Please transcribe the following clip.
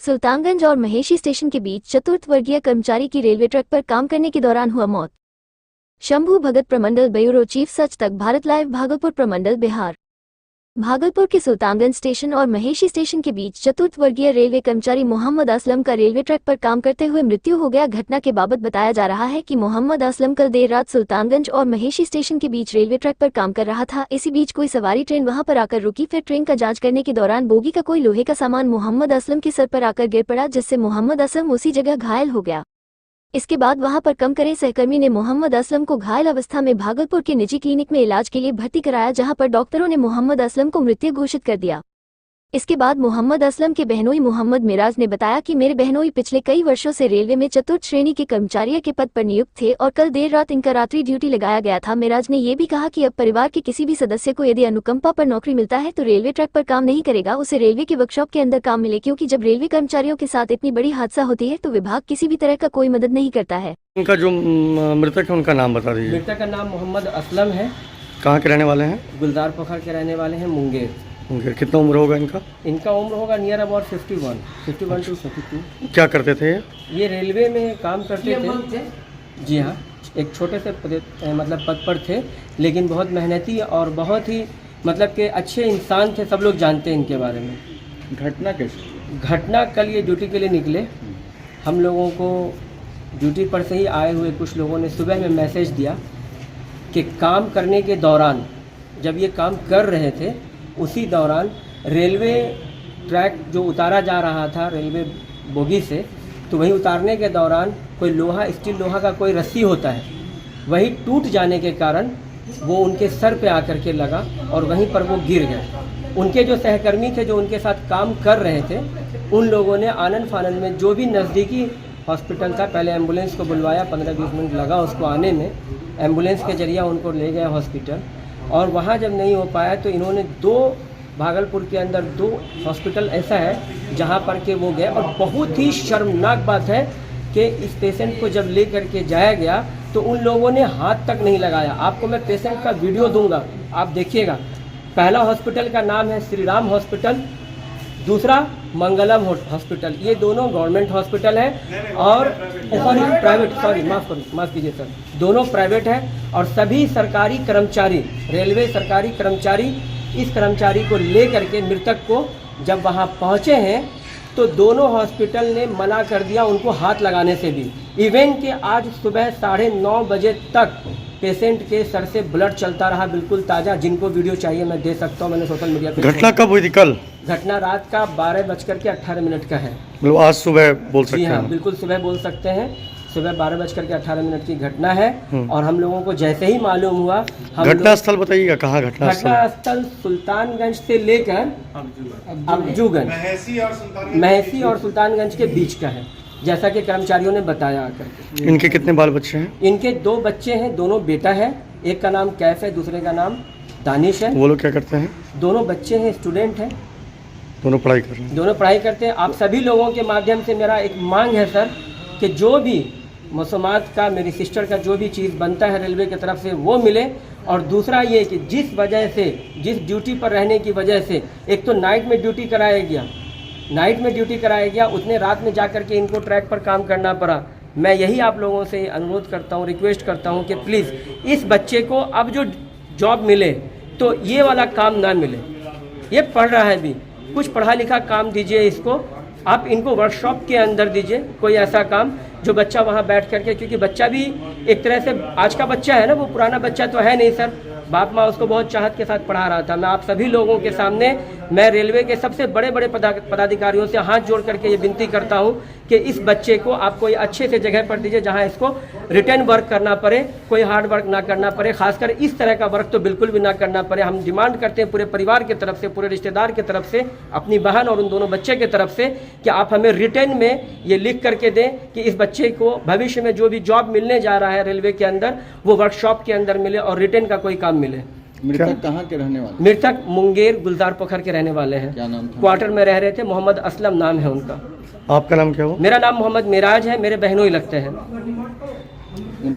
सुल्तानगंज और महेशी स्टेशन के बीच चतुर्थ वर्गीय कर्मचारी की रेलवे ट्रैक पर काम करने के दौरान हुआ मौत। शंभू भगत प्रमंडल ब्यूरो चीफ सच तक भारत लाइव भागलपुर प्रमंडल बिहार। भागलपुर के सुल्तानगंज स्टेशन और महेशी स्टेशन के बीच चतुर्थ वर्गीय रेलवे कर्मचारी मोहम्मद असलम का रेलवे ट्रैक पर काम करते हुए मृत्यु हो गया। घटना के बाबत बताया जा रहा है कि मोहम्मद असलम कल देर रात सुल्तानगंज और महेशी स्टेशन के बीच रेलवे ट्रैक पर काम कर रहा था। इसी बीच कोई सवारी ट्रेन वहां पर आकर रुकी। फिर ट्रेन का जांच करने के दौरान बोगी का कोई लोहे का सामान मोहम्मद असलम के सर पर आकर गिर पड़ा, जिससे मोहम्मद असलम उसी जगह घायल हो गया। इसके बाद वहां पर काम करे सहकर्मी ने मोहम्मद असलम को घायल अवस्था में भागलपुर के निजी क्लिनिक में इलाज के लिए भर्ती कराया, जहां पर डॉक्टरों ने मोहम्मद असलम को मृत घोषित कर दिया। इसके बाद मोहम्मद असलम के बहनोई मोहम्मद मिराज ने बताया कि मेरे बहनोई पिछले कई वर्षों से रेलवे में चतुर्थ श्रेणी के कर्मचारी के पद पर नियुक्त थे और कल देर रात इनका रात्रि ड्यूटी लगाया गया था। मिराज ने यह भी कहा कि अब परिवार के किसी भी सदस्य को यदि अनुकंपा पर नौकरी मिलता है तो रेलवे ट्रैक पर काम नहीं करेगा, उसे रेलवे के वर्कशॉप के अंदर काम मिले, क्योंकि जब रेलवे कर्मचारियों के साथ इतनी बड़ी हादसा होती है तो विभाग किसी भी तरह का कोई मदद नहीं करता है। उनका जो मृतक है उनका नाम बता दीजिए। मृतक का नाम मोहम्मद असलम है। कहाँ के रहने वाले हैं? गुलजार पोखर के रहने वाले हैं, मुंगेर। कितना उम्र होगा इनका? इनका उम्र होगा नियर अबाउट 51 टू 52। क्या करते थे ये रेलवे में काम करते थे। जी हाँ, एक छोटे से पद पर थे, लेकिन बहुत मेहनती और बहुत ही मतलब के अच्छे इंसान थे। सब लोग जानते हैं इनके बारे में। घटना कैसे? घटना कल ये ड्यूटी के लिए निकले। हम लोगों को ड्यूटी पर से ही आए हुए कुछ लोगों ने सुबह में मैसेज दिया कि काम करने के दौरान, जब ये काम कर रहे थे उसी दौरान रेलवे ट्रैक जो उतारा जा रहा था रेलवे बोगी से, तो वहीं उतारने के दौरान कोई स्टील लोहा का कोई रस्सी होता है, वही टूट जाने के कारण वो उनके सर पे आकर के लगा और वहीं पर वो गिर गए। उनके जो सहकर्मी थे जो उनके साथ काम कर रहे थे, उन लोगों ने आनन फानन में जो भी नज़दीकी हॉस्पिटल था, पहले एम्बुलेंस को बुलवाया। 15-20 मिनट लगा उसको आने में। एम्बुलेंस के जरिए उनको ले गया हॉस्पिटल, और वहाँ जब नहीं हो पाया तो इन्होंने भागलपुर के अंदर 2 हॉस्पिटल ऐसा है जहाँ पर के वो गए। और बहुत ही शर्मनाक बात है कि इस पेशेंट को जब ले करके जाया गया तो उन लोगों ने हाथ तक नहीं लगाया। आपको मैं पेशेंट का वीडियो दूंगा, आप देखिएगा। पहला हॉस्पिटल का नाम है श्री राम हॉस्पिटल, दूसरा मंगलम हॉस्पिटल। ये दोनों गवर्नमेंट हॉस्पिटल है और माफ़ कीजिए सर, दोनों प्राइवेट है। और सभी सरकारी कर्मचारी, रेलवे सरकारी कर्मचारी, इस कर्मचारी को ले करके मृतक को जब वहाँ पहुँचे हैं तो दोनों हॉस्पिटल ने मना कर दिया उनको हाथ लगाने से भी। इवन कि आज सुबह 9:30 बजे तक पेशेंट के सर से ब्लड चलता रहा, बिल्कुल ताज़ा। जिनको वीडियो चाहिए मैं दे सकता हूँ, मैंने सोशल मीडिया पे। घटना कब हुई थी? कल? घटना रात का 12:18 का है। मतलब आज सुबह बोल सकते हैं? हाँ, बिल्कुल सुबह बोल सकते हैं। सुबह 12:18 की घटना है। और हम लोगों को जैसे ही मालूम हुआ, घटना स्थल बताइएगा, कहाँ घटना स्थल? सुल्तानगंज से लेकर अब्जूगंज, महेशी और सुल्तानगंज के बीच का है, जैसा कि कर्मचारियों ने बताया आकर। इनके कितने बाल बच्चे हैं? इनके 2 बच्चे हैं, दोनों बेटा है। एक का नाम कैफ है, दूसरे का नाम दानिश है। वो लोग क्या करते हैं? दोनों बच्चे हैं, स्टूडेंट हैं, दोनों पढ़ाई कर रहे हैं। दोनों पढ़ाई करते हैं। आप सभी लोगों के माध्यम से मेरा एक मांग है सर कि जो भी मौसमात का, मेरी सिस्टर का जो भी चीज़ बनता है रेलवे की तरफ से वो मिले। और दूसरा ये कि जिस वजह से, जिस ड्यूटी पर रहने की वजह से, एक तो नाइट में ड्यूटी कराया गया, उतने रात में जा कर के इनको ट्रैक पर काम करना पड़ा। मैं यही आप लोगों से अनुरोध करता हूँ, रिक्वेस्ट करता हूँ कि प्लीज़ इस बच्चे को अब जो जॉब मिले तो ये वाला काम ना मिले। ये पढ़ रहा है भी, कुछ पढ़ा लिखा काम दीजिए इसको। आप इनको वर्कशॉप के अंदर दीजिए कोई ऐसा काम जो बच्चा वहाँ बैठ करके, क्योंकि बच्चा भी एक तरह से आज का बच्चा है ना, वो पुराना बच्चा तो है नहीं सर। बाप माँ उसको बहुत चाहत के साथ पढ़ा रहा था। मैं आप सभी लोगों के सामने, मैं रेलवे के सबसे बड़े पदाधिकारियों से हाथ जोड़ करके ये विनती करता हूँ कि इस बच्चे को आप कोई अच्छे से जगह पर दीजिए जहाँ इसको रिटर्न वर्क करना पड़े, कोई हार्ड वर्क ना करना पड़े। खासकर इस तरह का वर्क तो बिल्कुल भी ना करना पड़े। हम डिमांड करते हैं पूरे परिवार की तरफ से, पूरे रिश्तेदार की तरफ से, अपनी बहन और उन दोनों बच्चे की तरफ से, कि आप हमें रिटर्न में ये लिख करके दें कि इस बच्चे को भविष्य में जो भी जॉब मिलने जा रहा है रेलवे के अंदर, वो वर्कशॉप के अंदर मिले और रिटर्न का कोई काम मिले। मृतक कहाँ के रहने वाले? मृतक मुंगेर गुलजार पोखर के रहने वाले हैं। क्या नाम था? क्वार्टर में रह रहे थे। मोहम्मद असलम नाम है उनका। आपका नाम क्या हो? मेरा नाम मोहम्मद मिराज है, मेरे बहनोई लगते हैं।